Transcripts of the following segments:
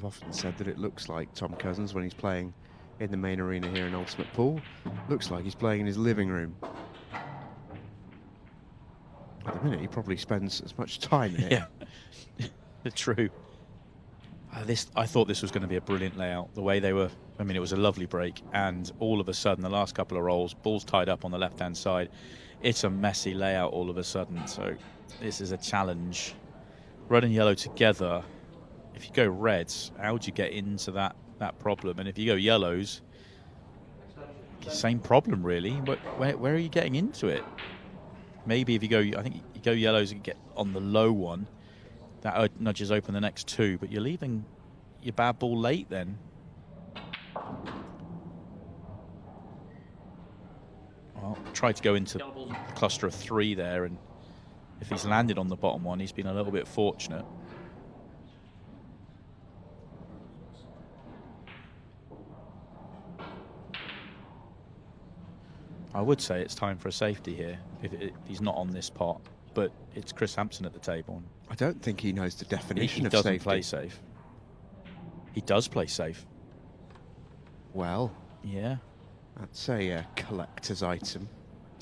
I've often said that it looks like Tom Cousins when he's playing in the main arena here in 𝗏𝗏𝗃𝗏. Looks like he's playing in his living room. At the minute, he probably spends as much time in it. Yeah, true. I thought this was going to be a brilliant layout. The way they were, I mean, it was a lovely break, and all of a sudden, the last couple of rolls, ball's tied up on the left-hand side. It's a messy layout all of a sudden, so this is a challenge. Red and yellow together. If you go reds, how would you get into that problem? And if you go yellows, same problem really. Where are you getting into it? Maybe if you go, I think you go yellows and get on the low one, that nudges open the next two, but you're leaving your bad ball late then. Well, tried to go into the cluster of three there, and if he's landed on the bottom one, he's been a little bit fortunate. I would say it's time for a safety here if he's not on this pot, but it's Kris Hampson at the table. I don't think he knows the definition of safety. He safety. doesn't play safe. He does play safe. Well, yeah. That's a collector's item.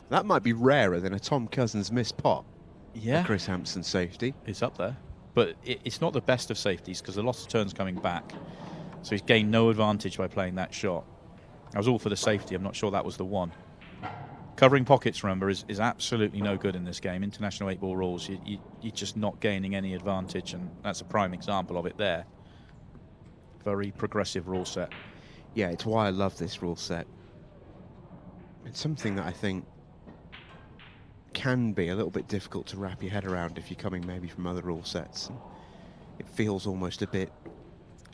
That might be rarer than a Tom Cousins missed pot. Yeah. Kris Hampson safety. It's up there. But it's not the best of safeties because a lot of turns coming back. So he's gained no advantage by playing that shot. I was all for the safety. I'm not sure that was the one. Covering pockets, remember, is absolutely no good in this game. International 8-ball rules, you're just not gaining any advantage, and that's a prime example of it there. Very progressive rule set. Yeah, it's why I love this rule set. It's something that I think can be a little bit difficult to wrap your head around if you're coming maybe from other rule sets. It feels almost a bit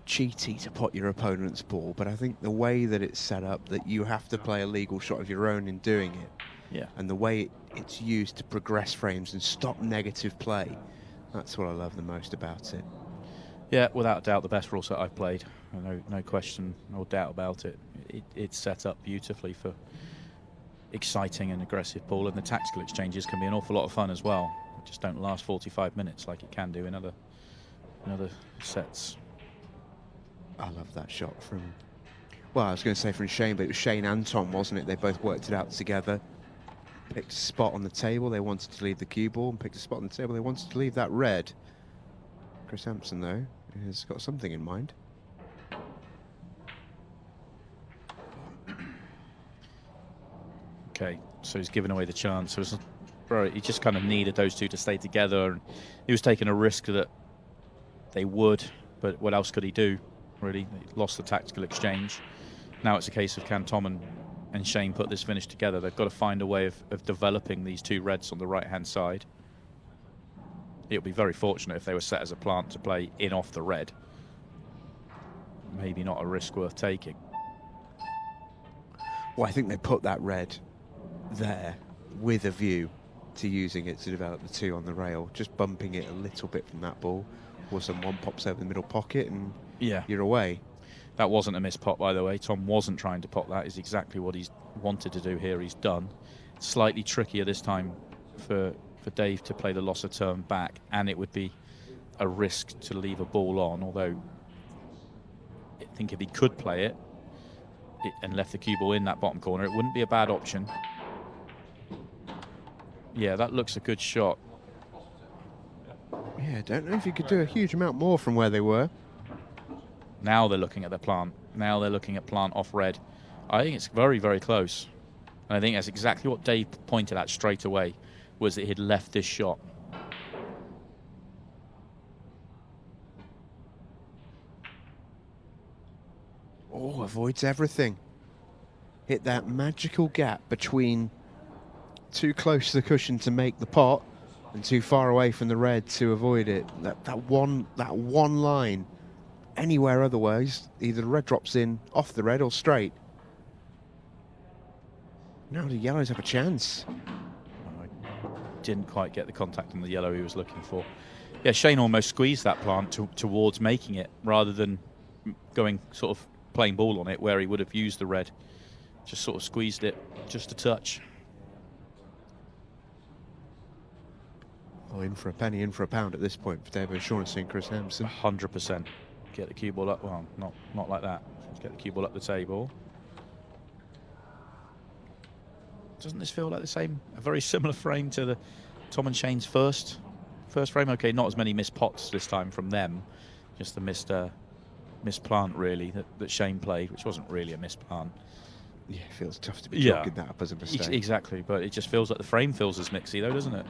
cheaty to pot your opponent's ball, but I think the way that it's set up, that you have to play a legal shot of your own in doing it, yeah, and the way it's used to progress frames and stop negative play, that's what I love the most about it. Yeah, without doubt the best rule set I've played. No question, no doubt about it. It's set up beautifully for exciting and aggressive ball, and the tactical exchanges can be an awful lot of fun as well. They just don't last 45 minutes like it can do in other sets. I love that shot from, well, I was going to say from Shane, but it was Shane and Tom, wasn't it? They both worked it out together. Picked a spot on the table. They wanted to leave the cue ball, and picked a spot on the table. They wanted to leave that red. Kris Hampson, though, has got something in mind. Okay, so he's given away the chance. He just kind of needed those two to stay together, and he was taking a risk that they would, but what else could he do, really? He lost the tactical exchange. Now it's a case of can Tom and Shane put this finish together. They've got to find a way of developing these two reds on the right-hand side. It would be very fortunate if they were set as a plant to play in off the red. Maybe not a risk worth taking. Well, I think they put that red there with a view to using it to develop the two on the rail, just bumping it a little bit from that ball. Or someone pops over the middle pocket and yeah, you're away. That wasn't a missed pot, by the way. Tom wasn't trying to pot that. Is exactly what he's wanted to do here. He's done. Slightly trickier this time for Dave to play the loss of turn back, and it would be a risk to leave a ball on, although I think if he could play it and left the cue ball in that bottom corner, it wouldn't be a bad option. Yeah, that looks a good shot. Yeah, I don't know if you could do a huge amount more from where they were. Now they're looking at the plant. Now they're looking at plant off red. I think it's very, very close. And I think that's exactly what Dave pointed at straight away, was that he'd left this shot. Oh, avoids everything. Hit that magical gap between too close to the cushion to make the pot and too far away from the red to avoid it. That one line, anywhere otherwise, either the red drops in off the red or straight. Now the yellows have a chance. Didn't quite get the contact on the yellow he was looking for. Yeah, Shane almost squeezed that plant towards making it rather than going sort of playing ball on it where he would have used the red. Just sort of squeezed it just a touch. Oh, in for a penny, in for a pound at this point for David Shaughnessy and Kris Hampson. 100%. get the cue ball up. Well, not like that. Let's get the cue ball up the table. Doesn't this feel like the same, a very similar frame to the Tom and Shane's first frame? Okay, not as many missed pots this time from them, just the missed plant really that Shane played, which wasn't really a missed plant. Yeah, it feels tough to be chalking that up as a mistake. Exactly, but it just feels like the frame feels as mixy though, doesn't it?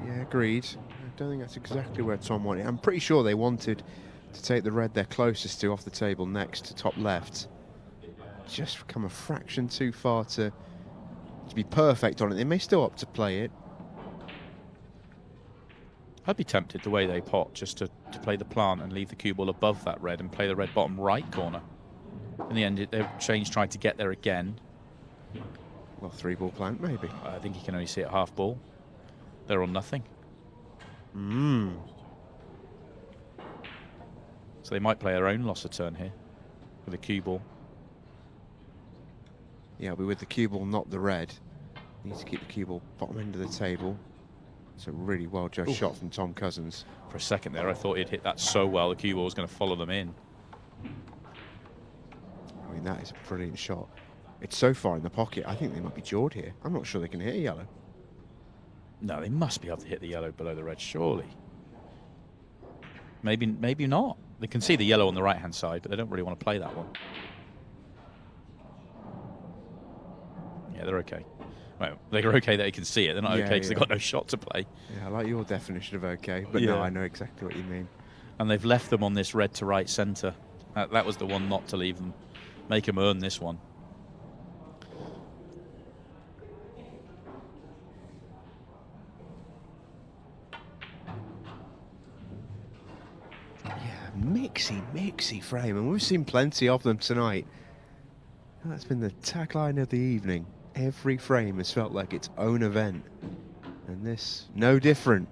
Yeah, agreed. I don't think that's exactly where Tom wanted. I'm pretty sure they wanted to take the red they're closest to off the table next to top left. Just come a fraction too far to be perfect on it. They may still opt to play it. I'd be tempted the way they pot just to play the plant and leave the cue ball above that red and play the red bottom right corner. In the end, Shane's tried to get there again. Well, 3-ball plant, maybe. I think he can only see it half ball. They're on nothing. So they might play their own loss of turn here with a cue ball. Yeah, but with the cue ball, not the red. Need to keep the cue ball bottom end of the table. It's a really well judged shot from Tom Cousins. For a second there, I thought he'd hit that so well, the cue ball was going to follow them in. I mean, that is a brilliant shot. It's so far in the pocket, I think they might be jawed here. I'm not sure they can hit a yellow. No, they must be able to hit the yellow below the red, surely. Maybe not. They can see the yellow on the right-hand side, but they don't really want to play that one. Yeah, they're okay. Well, they're okay that they can see it. They're not okay because they've got no shot to play. Yeah, I like your definition of okay, but no, I know exactly what you mean. And they've left them on this red to right centre. That was the one not to leave them. Make them earn this one. Yeah, mixy frame, and we've seen plenty of them tonight. That's been the tagline of the evening. Every frame has felt like its own event, and this, no different.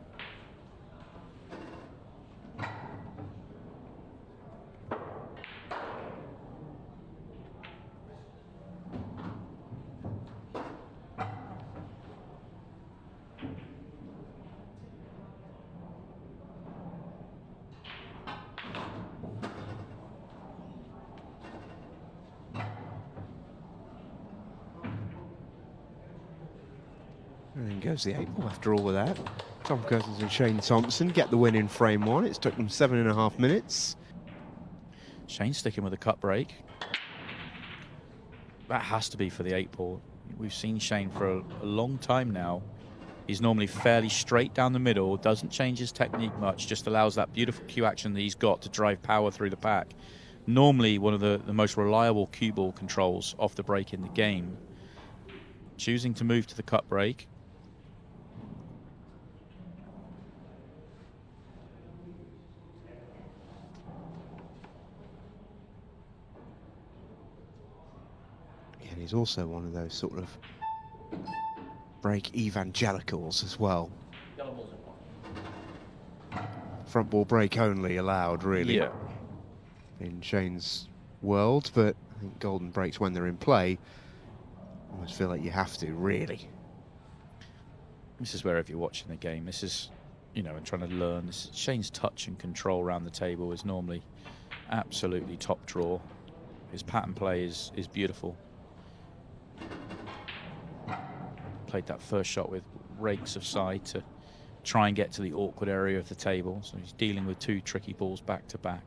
And then goes the 8-ball after all of that. Tom Cousins and Shane Thompson get the win in frame one. It's took them 7.5 minutes. Shane sticking with a cut break. That has to be for the 8-ball. We've seen Shane for a long time now. He's normally fairly straight down the middle, doesn't change his technique much, just allows that beautiful cue action that he's got to drive power through the pack. Normally one of the most reliable cue ball controls off the break in the game. Choosing to move to the cut break. And he's also one of those sort of break evangelicals as well. Front ball break only allowed, really, in Shane's world, but I think golden breaks, when they're in play, almost feel like you have to, really. This is where if you're watching the game, this is, you know, and trying to learn. Shane's touch and control around the table is normally absolutely top drawer. His pattern play is beautiful. Played that first shot with rakes of side to try and get to the awkward area of the table. So he's dealing with 2 tricky balls back to back.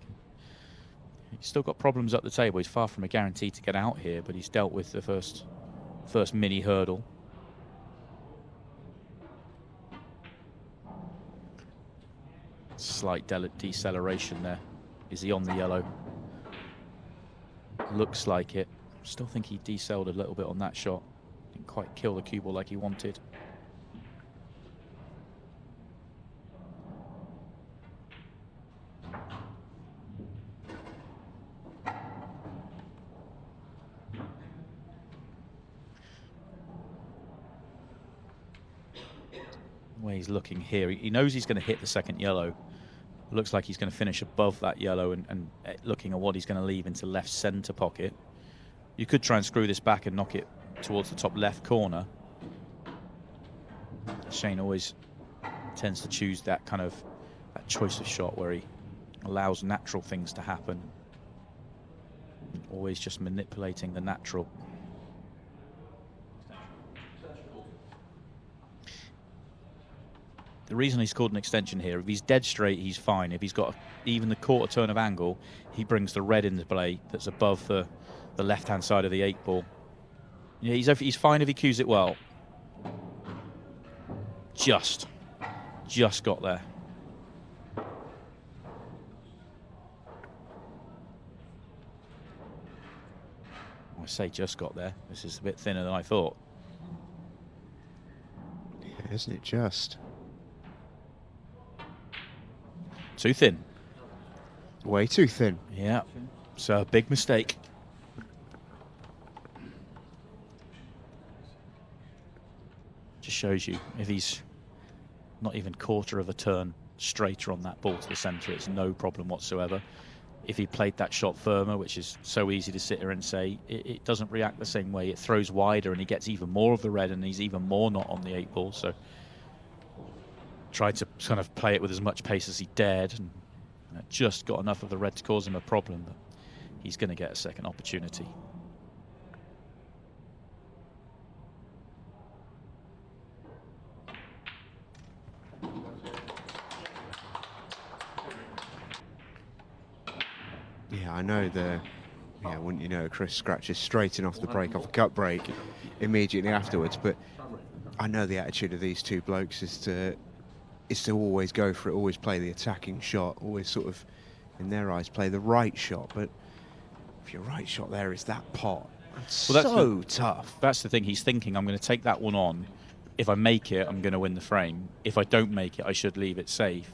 He's still got problems up the table. He's far from a guarantee to get out here, but he's dealt with the first mini hurdle. Slight deceleration there. Is he on the yellow? Looks like it. Still think he decelled a little bit on that shot. Didn't quite kill the cue ball like he wanted. The way he's looking here, he knows he's going to hit the second yellow. Looks like he's going to finish above that yellow and looking at what he's going to leave into left centre pocket. You could try and screw this back and knock it towards the top left corner. Shane always tends to choose that kind of choice of shot where he allows natural things to happen. Always just manipulating the natural. The reason he's called an extension here, if he's dead straight, he's fine. If he's got even the quarter turn of angle, he brings the red into play that's above the left-hand side of the 8-ball. Yeah, he's fine if he cues it well. Just got there. I say just got there. This is a bit thinner than I thought. Yeah, isn't it just? Too thin. Way too thin. Yeah, so a big mistake. Just shows you if he's not even quarter of a turn straighter on that ball to the centre, it's no problem whatsoever. If he played that shot firmer, which is so easy to sit here and say, it doesn't react the same way. It throws wider and he gets even more of the red and he's even more not on the 8-ball. So tried to kind of play it with as much pace as he dared and just got enough of the red to cause him a problem. But he's going to get a second opportunity. Yeah, I know wouldn't you know, Kris scratches straight in off the break, off a cut break immediately afterwards. But I know the attitude of these two blokes is to always go for it, always play the attacking shot, always sort of, in their eyes, play the right shot. But if your right shot there is that pot, it's so tough. That's the thing. He's thinking, I'm going to take that one on. If I make it, I'm going to win the frame. If I don't make it, I should leave it safe.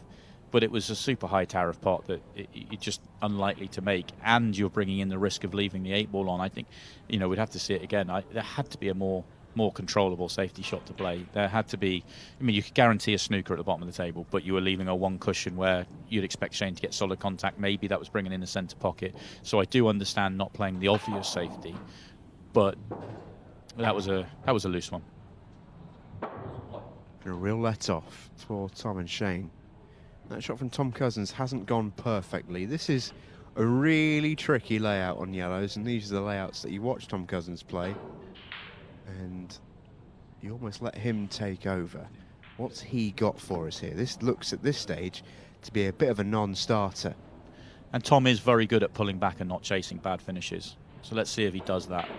But it was a super high tariff pot that it's just unlikely to make, and you're bringing in the risk of leaving the 8-ball on. I think, you know, we'd have to see it again. There had to be a more controllable safety shot to play. There had to be, I mean, you could guarantee a snooker at the bottom of the table, but you were leaving a one cushion where you'd expect Shane to get solid contact. Maybe that was bringing in the centre pocket. So I do understand not playing the obvious safety, but that was a loose one. A real let-off for Tom and Shane. That shot from Tom Cousins hasn't gone perfectly. This is a really tricky layout on yellows, and these are the layouts that you watch Tom Cousins play. And you almost let him take over. What's he got for us here? This looks at this stage to be a bit of a non-starter. And Tom is very good at pulling back and not chasing bad finishes. So let's see if he does that.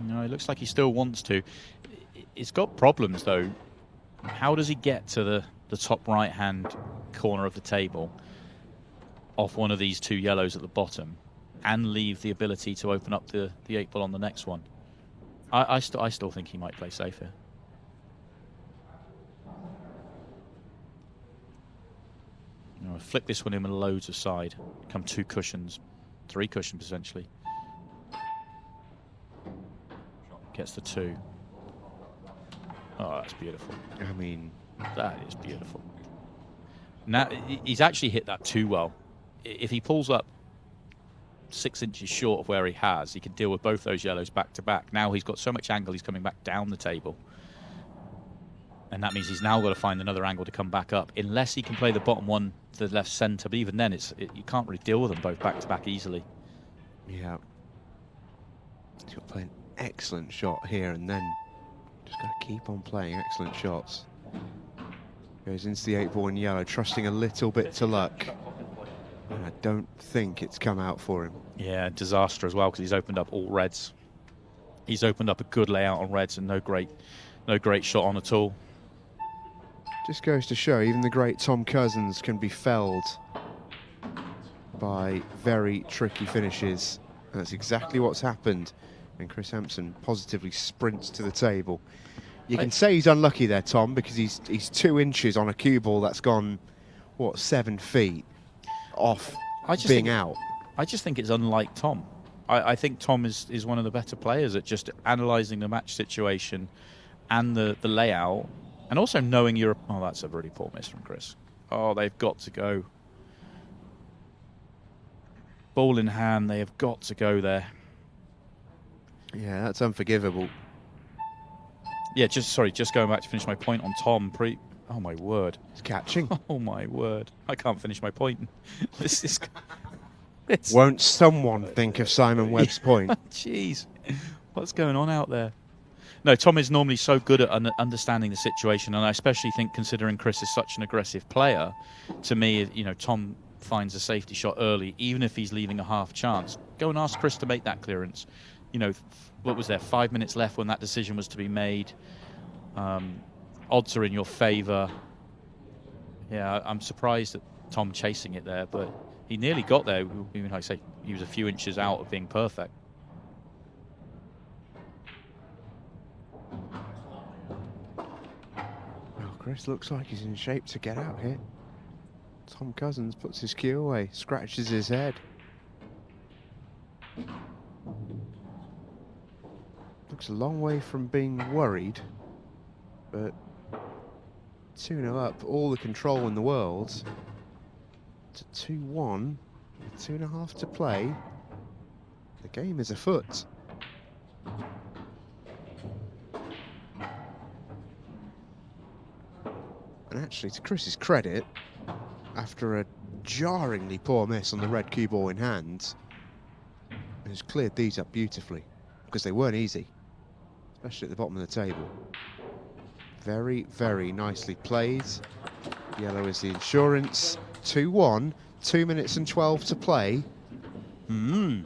No, it looks like he still wants to. It's got problems, though. How does he get to the top right-hand corner of the table off one of these two yellows at the bottom and leave the ability to open up the 8-ball on the next one? I still think he might play safe here. You know, flick this one in with loads of side. Come 2 cushions, 3 cushions potentially. Gets the 2. Oh, that's beautiful. I mean, that is beautiful. Now, he's actually hit that too well. If he pulls up 6 inches short of where he can deal with both those yellows back to back. Now he's got so much angle, he's coming back down the table. And that means he's now got to find another angle to come back up, unless he can play the bottom one to the left centre. But even then, you can't really deal with them both back to back easily. Yeah. He's got to play an excellent shot here and then. Just got to keep on playing excellent shots. Goes into the 8-ball in yellow, trusting a little bit to luck. And I don't think it's come out for him. Yeah, disaster as well, because he's opened up all reds. He's opened up a good layout on reds and no great shot on at all. Just goes to show even the great Tom Cousins can be felled by very tricky finishes. And that's exactly what's happened. And Kris Hampson positively sprints to the table. You can say he's unlucky there, Tom, because he's 2 inches on a cue ball that's gone, what, 7 feet off being out. I just think it's unlike Tom. I think Tom is one of the better players at just analysing the match situation and the layout, and also knowing you're... Oh, that's a really poor miss from Kris. Oh, they've got to go. Ball in hand, they have got to go there. Yeah, that's unforgivable. Yeah, just going back to finish my point on Tom. Oh my word. He's catching. Oh my word. I can't finish my point. This is... Won't someone think of Simon Webb's point? Jeez. What's going on out there? No, Tom is normally so good at understanding the situation, and I especially think, considering Kris is such an aggressive player, to me, you know, Tom finds a safety shot early, even if he's leaving a half chance. Go and ask Kris to make that clearance. You know, what was there, 5 minutes left when that decision was to be made. Odds are in your favour. Yeah, I'm surprised at Tom chasing it there, but he nearly got there. Even like I say, he was a few inches out of being perfect. Kris looks like he's in shape to get out here. Tom Cousins puts his cue away, scratches his head. Looks a long way from being worried, but 2-0 up, all the control in the world. To 2-1, 2.5 to play. The game is afoot. And actually, to Kris's credit, after a jarringly poor miss on the red cue ball in hand, he's cleared these up beautifully, because they weren't easy, especially at the bottom of the table. Very, very nicely played. Yellow is the insurance. 2-1, 2 minutes and 12 to play. Oh,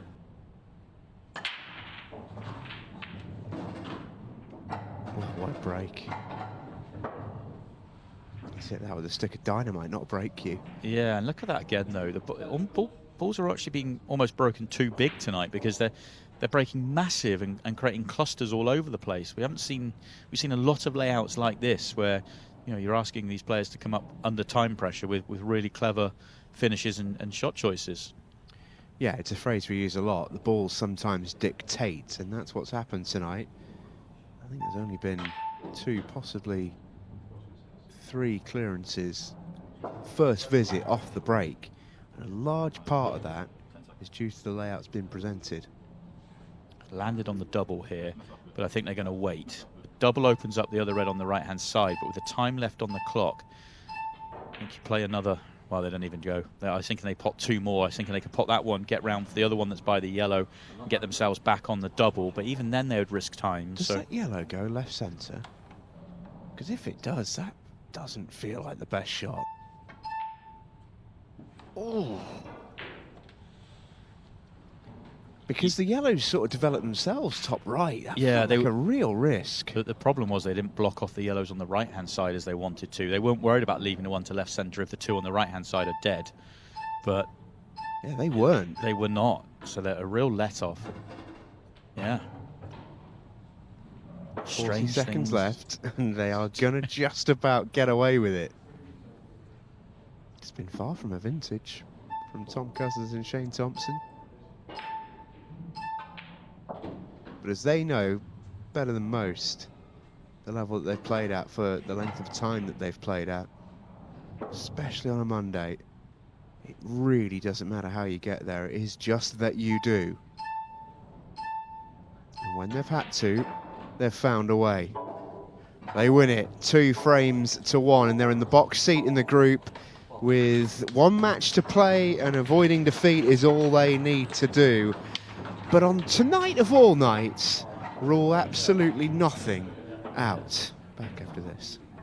what a break. Hit that with a stick of dynamite, not break cue. Yeah, and look at that again, though. The balls are actually being almost broken too big tonight, because they're breaking massive and creating clusters all over the place. We've seen a lot of layouts like this where, you know, you're asking these players to come up under time pressure with really clever finishes and shot choices. Yeah, it's a phrase we use a lot. The balls sometimes dictate, and that's what's happened tonight. I think there's only been 2, possibly 3 clearances first visit off the break, and a large part of that is due to the layouts being presented. Landed on the double here, but I think they're going to wait. The double opens up the other red on the right hand side, but with the time left on the clock, I think you play another. Well, they don't even go. I was thinking they pot 2 more. I was thinking they could pot that one, get round for the other one that's by the yellow, and get themselves back on the double, but even then they would risk time. Does that yellow go left centre? Because if it does, that doesn't feel like the best shot. Oh. Because the yellows sort of developed themselves top right. That felt like a real risk. The problem was they didn't block off the yellows on the right-hand side as they wanted to. They weren't worried about leaving the one to left centre if the 2 on the right-hand side are dead. But yeah, they weren't. They were not. So they're a real let-off. Yeah. 40 seconds left, and they are going to just about get away with it. It's been far from a vintage from Tom Cousins and Shane Thompson. But as they know better than most, the level that they've played at for the length of time that they've played at, especially on a Monday, it really doesn't matter how you get there. It is just that you do. And when they've had to, they've found a way. They win it 2 frames to 1, and they're in the box seat in the group with 1 match to play, and avoiding defeat is all they need to do. But on tonight of all nights, rule absolutely nothing out. Back after this.